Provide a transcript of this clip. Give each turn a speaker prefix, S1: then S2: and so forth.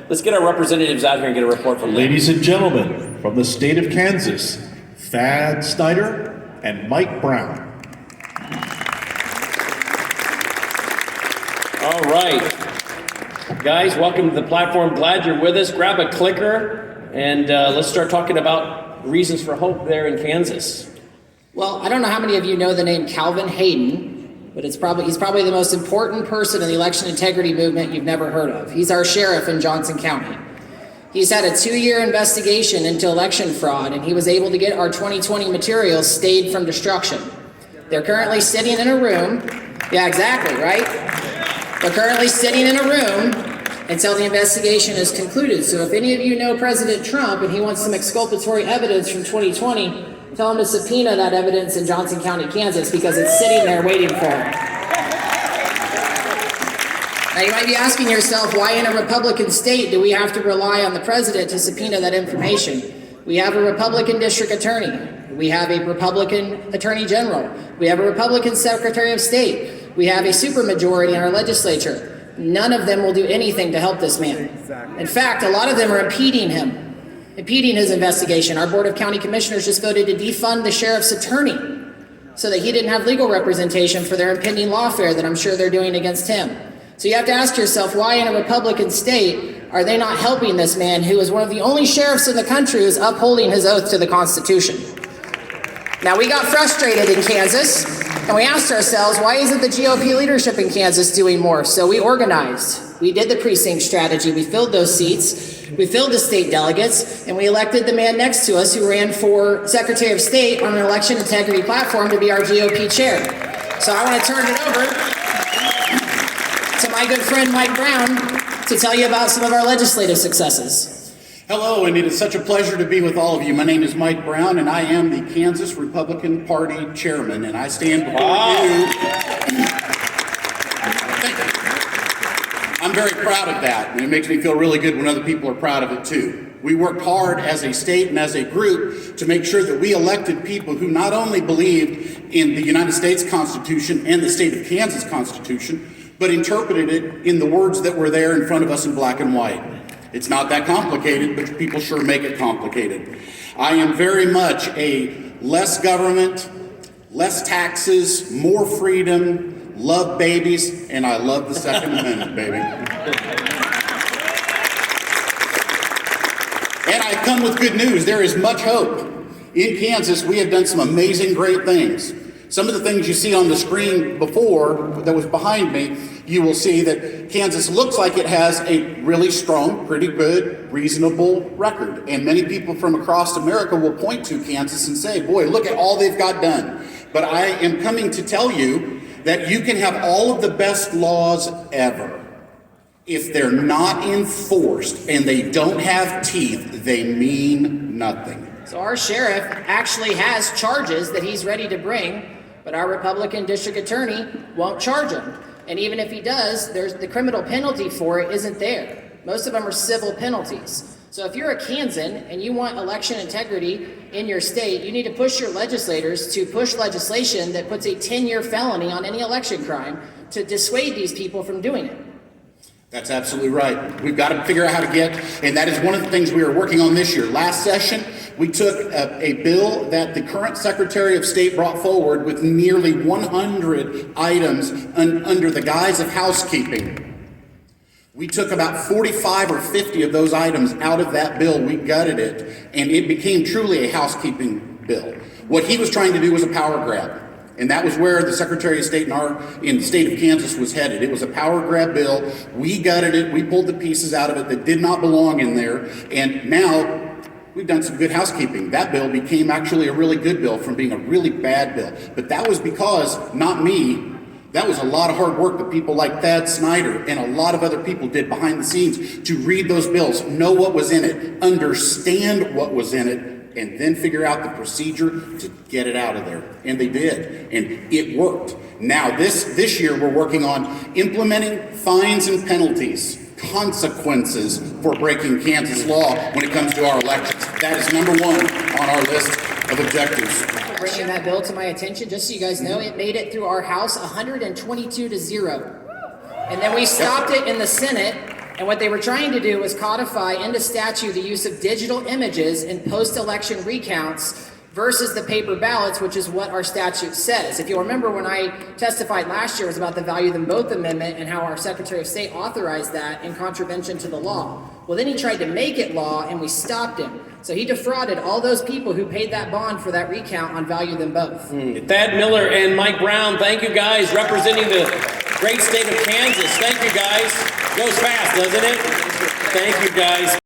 S1: Let's get our representatives out here and get a report from them.
S2: Ladies and gentlemen, from the state of Kansas, Snider and Mike Brown.
S1: All right. Guys, welcome to the platform. Glad you're with us. Grab a clicker and let's start talking about reasons for hope there in Kansas.
S3: Well, I don't know how many of you know the name Calvin Hayden, but he's probably the most important person in the election integrity movement you've never heard of. He's our sheriff in Johnson County. He's had a 2-year investigation into election fraud, and he was able to get our 2020 materials stayed from destruction. They're currently sitting in a room. Yeah, exactly, right? They're currently sitting in a room until the investigation is concluded. So if any of you know President Trump and he wants some exculpatory evidence from 2020, tell him to subpoena that evidence in Johnson County, Kansas, because it's sitting there waiting for him. Now you might be asking yourself, why in a Republican state do we have to rely on the president to subpoena that information? We have a Republican district attorney. We have a Republican attorney general. We have a Republican secretary of state. We have a supermajority in our legislature. None of them will do anything to help this man. In fact, a lot of them are impeding his investigation. Our Board of County Commissioners just voted to defund the sheriff's attorney so that he didn't have legal representation for their impending lawfare that I'm sure they're doing against him. So you have to ask yourself, why in a Republican state are they not helping this man who is one of the only sheriffs in the country who's upholding his oath to the Constitution? Now, we got frustrated in Kansas, and we asked ourselves, why isn't the GOP leadership in Kansas doing more? So we organized. We did the precinct strategy. We filled those seats. We filled the state delegates, and we elected the man next to us who ran for Secretary of State on an election integrity platform to be our GOP chair. So I want to turn it over to my good friend Mike Brown to tell you about some of our legislative successes.
S4: Hello, and it is such a pleasure to be with all of you. My name is Mike Brown, and I am the Kansas Republican Party chairman, and I stand before you. Thank you. I'm very proud of that, and it makes me feel really good when other people are proud of it too. We worked hard as a state and as a group to make sure that we elected people who not only believed in the United States Constitution and the state of Kansas Constitution, but interpreted it in the words that were there in front of us in black and white. It's not that complicated, but people sure make it complicated. I am very much a less government, less taxes, more freedom, love babies, and I love the Second Amendment, baby. And I come with good news. There is much hope. In Kansas, we have done some amazing, great things. Some of the things you see on the screen before, that was behind me, you will see that Kansas looks like it has a really strong, pretty good, reasonable record. And many people from across America will point to Kansas and say, boy, look at all they've got done. But I am coming to tell you that you can have all of the best laws ever. If they're not enforced and they don't have teeth, they mean nothing.
S3: So our sheriff actually has charges that he's ready to bring, but our Republican district attorney won't charge him. And even if he does, the criminal penalty for it isn't there. Most of them are civil penalties. So if you're a Kansan and you want election integrity in your state, you need to push your legislators to push legislation that puts a 10-year felony on any election crime to dissuade these people from doing it.
S4: That's absolutely right. We've got to figure out how to get, and that is one of the things we are working on this year. Last session, we took a bill that the current Secretary of State brought forward with nearly 100 items under the guise of housekeeping. We took about 45 or 50 of those items out of that bill. We gutted it, and it became truly a housekeeping bill. What he was trying to do was a power grab. And that was where the Secretary of State in the state of Kansas was headed. It was a power grab bill. We gutted it. We pulled the pieces out of it that did not belong in there. And now we've done some good housekeeping. That bill became actually a really good bill from being a really bad bill. But that was because, not me, that was a lot of hard work that people like Snider and a lot of other people did behind the scenes to read those bills, know what was in it, understand what was in it, and then figure out the procedure to get it out of there. And they did, and it worked. Now, this year, we're working on implementing fines and penalties, consequences for breaking Kansas law when it comes to our elections. That is number one on our list of objectives.
S3: Bringing that bill to my attention, just so you guys know, it made it through our House 122-0. And then we stopped it in the Senate And what they were trying to do was codify into statute the use of digital images in post-election recounts versus the paper ballots, which is what our statute says. If you'll remember, when I testified last year, it was about the Value Them Both Amendment and how our Secretary of State authorized that in contravention to the law. Well, then he tried to make it law, and we stopped him. So he defrauded all those people who paid that bond for that recount on Value Them Both.
S1: Thad Miller and Mike Brown, thank you guys, representing the great state of Kansas. Thank you guys. Goes fast, doesn't it? Thank you guys.